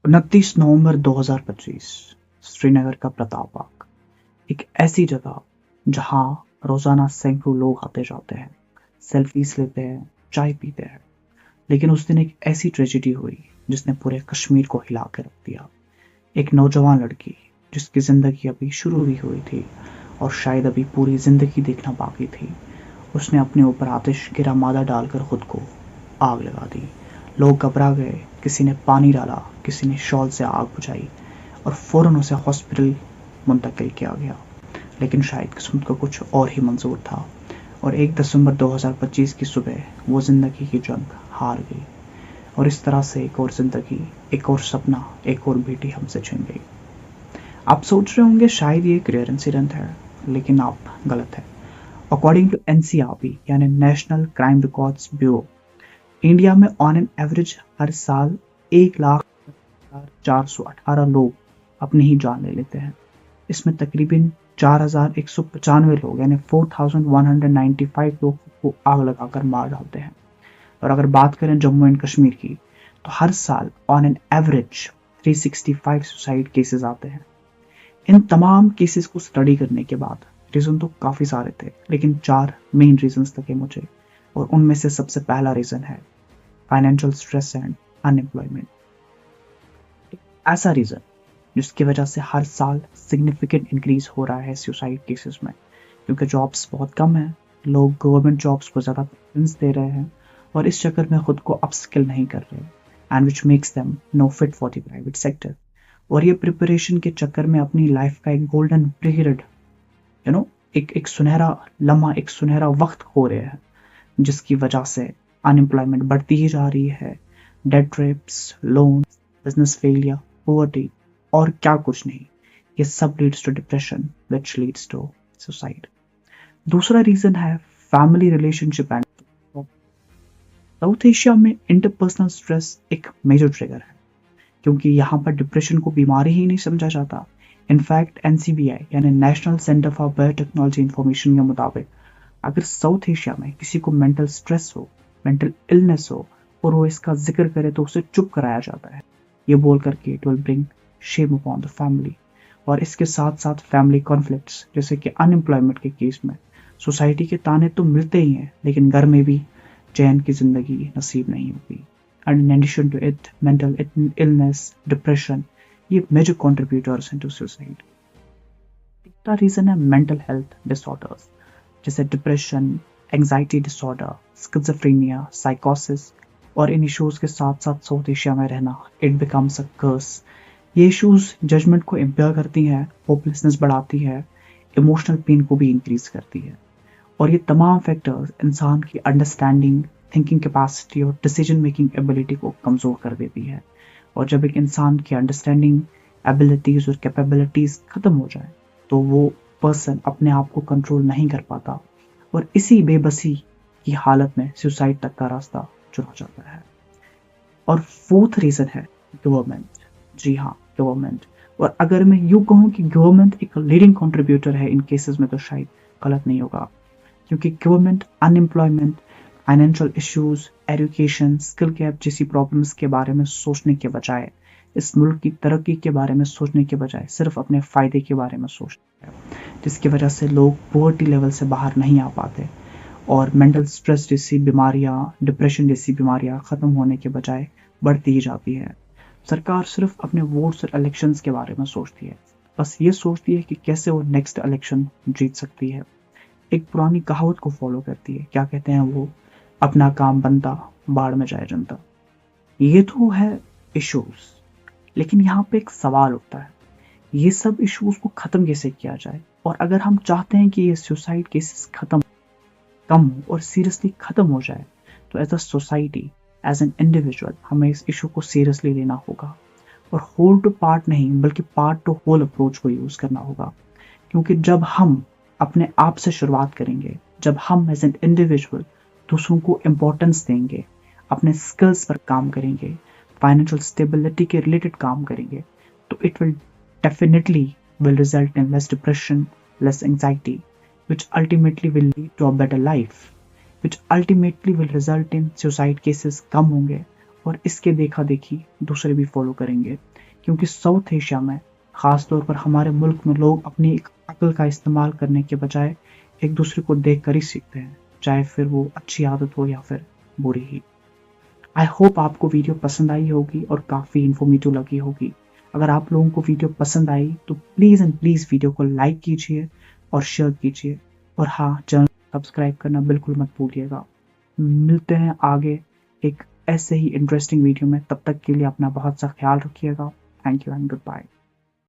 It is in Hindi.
29 नवंबर 2025 श्रीनगर का प्रताप बाग, एक ऐसी जगह जहां रोजाना सैकड़ों लोग आते जाते हैं, सेल्फीज लेते हैं, चाय पीते हैं। लेकिन उस दिन एक ऐसी ट्रेजेडी हुई जिसने पूरे कश्मीर को हिला के रख दिया। एक नौजवान लड़की जिसकी जिंदगी अभी शुरू भी हुई थी और शायद अभी पूरी जिंदगी देखना बाकी थी, उसने अपने ऊपर आतिश गिरा मादा डालकर खुद को आग लगा दी। लोग घबरा गए, किसी ने पानी डाला, किसी ने शॉल से आग बुझाई और फौरन उसे हॉस्पिटल मुंतकिल किया गया। लेकिन शायद किस्मत को कुछ और ही मंजूर था और 1 दिसंबर 2025 की सुबह वो जिंदगी की जंग हार गई। और इस तरह से एक और जिंदगी, एक और सपना, एक और बेटी हमसे छिन गई। आप सोच रहे होंगे शायद ये एक रेयर इंसिडेंट है, लेकिन आप गलत है। अकॉर्डिंग टू एनसीआरबी यानी national crime records bureau, India में ऑन एन एवरेज हर साल 1,0418 लोग अपनी ही जान ले लेते हैं। इसमें तकरीबन 4,195 लोग यानी 4,195 लोग को आग लगाकर मार डालते हैं। और अगर बात करें जम्मू एंड कश्मीर की, तो हर साल on an average 365 suicide cases आते हैं। इन तमाम केसेस को स्टडी करने के बाद रीजन तो काफी सारे थे, लेकिन 4 मेन रीजंस लगे मुझे। और उनमें से सबसे पहला रीजन है फाइनेंशियल स्ट्रेस एंड अनएम्प्लॉयमेंट। ऐसा रीजन जिसकी वजह से हर साल सिग्निफिकेंट इंक्रीज हो रहा है सुसाइड केसेस में, क्योंकि जॉब्स बहुत कम है, लोग गवर्नमेंट जॉब्स को ज़्यादा प्रेफरेंस दे रहे हैं और इस चक्कर में खुद को अपस्किल नहीं कर रहे, and which makes them no fit for the private sector. और ये प्रिपरेशन के चक्कर में अपनी लाइफ का एक गोल्डन पीरियड, एक सुनहरा लम्हा, एक सुनहरा वक्त खो रहे हैं, जिसकी वजह से अनएम्प्लॉयमेंट बढ़ती ही जा रही है। Debt traps, loan, business failure, poverty और क्या कुछ नहीं, ये सब leads to depression which leads to suicide. दूसरा रीजन है family relationship and South Asia में इंटरपर्सनल स्ट्रेस एक मेजर ट्रिगर है, क्योंकि यहाँ पर डिप्रेशन को बीमारी ही नहीं समझा जाता। इनफैक्ट एनसीबीआई यानी national centre for biotechnology information के मुताबिक अगर साउथ एशिया में किसी को मेंटल स्ट्रेस हो, मेंटल इलनेस हो और वो इसका जिक्र करे तो उसे चुप कराया जाता है, ये बोल करके it will bring shame upon the family. और इसके साथ साथ फैमिली कॉन्फ्लिक्ट्स, जैसे कि अनएम्प्लॉयमेंट के केस में सोसाइटी के ताने तो मिलते ही हैं, लेकिन घर में भी चैन की जिंदगी नसीब नहीं होती। And in addition to it mental illness, depression, ये मेजर कंट्रीब्यूटर्स हैं टू सुसाइड। तीसरा रीजन है मेंटल हेल्थ डिसऑर्डर्स, जैसे डिप्रेशन, एंजाइटी डिसऑर्डर, स्किज़ोफ्रेनिया, साइकोसिस। और इन इश्यूज के साथ साथ साउथ एशिया में रहना इट बिकम्स अ कर्स। ये इश्यूज जजमेंट को इम्पेयर करती हैं, होपलेसनेस बढ़ाती है, इमोशनल पेन को भी इंक्रीज करती है। और ये तमाम फैक्टर्स इंसान की अंडरस्टैंडिंग, थिंकिंग कैपेसिटी और डिसीजन मेकिंग एबिलिटी को कमज़ोर कर देती है। और जब एक इंसान की अंडरस्टैंडिंग, एबिलिटीज और कैपेबिलिटीज खत्म हो जाए तो वो पर्सन अपने आप को कंट्रोल नहीं कर पाता और इसी बेबसी की हालत में सुसाइड तक का रास्ता चुना जाता है। और फोर्थ रीजन है गवर्नमेंट। जी हाँ, गवर्नमेंट। और अगर मैं यूँ कहूँ कि गवर्नमेंट एक लीडिंग कंट्रीब्यूटर है इन केसेस में, तो शायद गलत नहीं होगा, क्योंकि government unemployment, financial issues, education, skill gap जैसी प्रॉब्लम्स के बारे में सोचने के बजाय, इस मुल्क की तरक्की के बारे में सोचने के बजाय सिर्फ अपने फ़ायदे के बारे में सोचते हैं, जिसकी वजह से लोग पॉवर्टी लेवल से बाहर नहीं आ पाते और मेंटल स्ट्रेस जैसी बीमारियां, डिप्रेशन जैसी बीमारियां ख़त्म होने के बजाय बढ़ती ही जाती है। सरकार सिर्फ अपने वोट्स और इलेक्शंस के बारे में सोचती है, बस ये सोचती है कि कैसे वो नेक्स्ट इलेक्शन जीत सकती है। एक पुरानी कहावत को फॉलो करती है, क्या कहते हैं वो, अपना काम बनता बाढ़ में जाए जनता। ये तो है इश्यूज, लेकिन यहाँ पे एक सवाल उठता है, ये सब इश्यूज को खत्म कैसे किया जाए। और अगर हम चाहते हैं कि ये सुसाइड केसेस कम हो और सीरियसली खत्म हो जाए, तो as a society, as an individual हमें इस इशू को सीरियसली लेना होगा और होल टू पार्ट नहीं बल्कि पार्ट टू होल अप्रोच को यूज करना होगा। क्योंकि जब हम अपने आप से शुरुआत करेंगे, जब हम एज एन इंडिविजुअल दूसरों को इम्पोर्टेंस देंगे, अपने स्किल्स पर काम करेंगे, फाइनेंशियल स्टेबिलिटी के रिलेटेड काम करेंगे, तो it will definitely will result in less depression, less anxiety, which ultimately will lead to a better life, which ultimately will result in suicide cases कम होंगे और इसके देखा देखी दूसरे भी फॉलो करेंगे, क्योंकि साउथ एशिया में ख़ास तौर पर हमारे मुल्क में लोग अपनी एक अक्ल का इस्तेमाल करने के बजाय एक दूसरे को देख कर ही सीखते हैं, चाहे फिर वो अच्छी आदत हो या फिर बुरी ही। आई होप आपको वीडियो पसंद आई होगी और काफ़ी इन्फॉर्मेटिव लगी होगी। अगर आप लोगों को वीडियो पसंद आई तो प्लीज़ एंड प्लीज़ वीडियो को लाइक कीजिए और शेयर कीजिए, और हाँ, चैनल सब्सक्राइब करना बिल्कुल मत भूलिएगा। मिलते हैं आगे एक ऐसे ही इंटरेस्टिंग वीडियो में, तब तक के लिए अपना बहुत सा ख्याल रखिएगा। Thank you and good bye.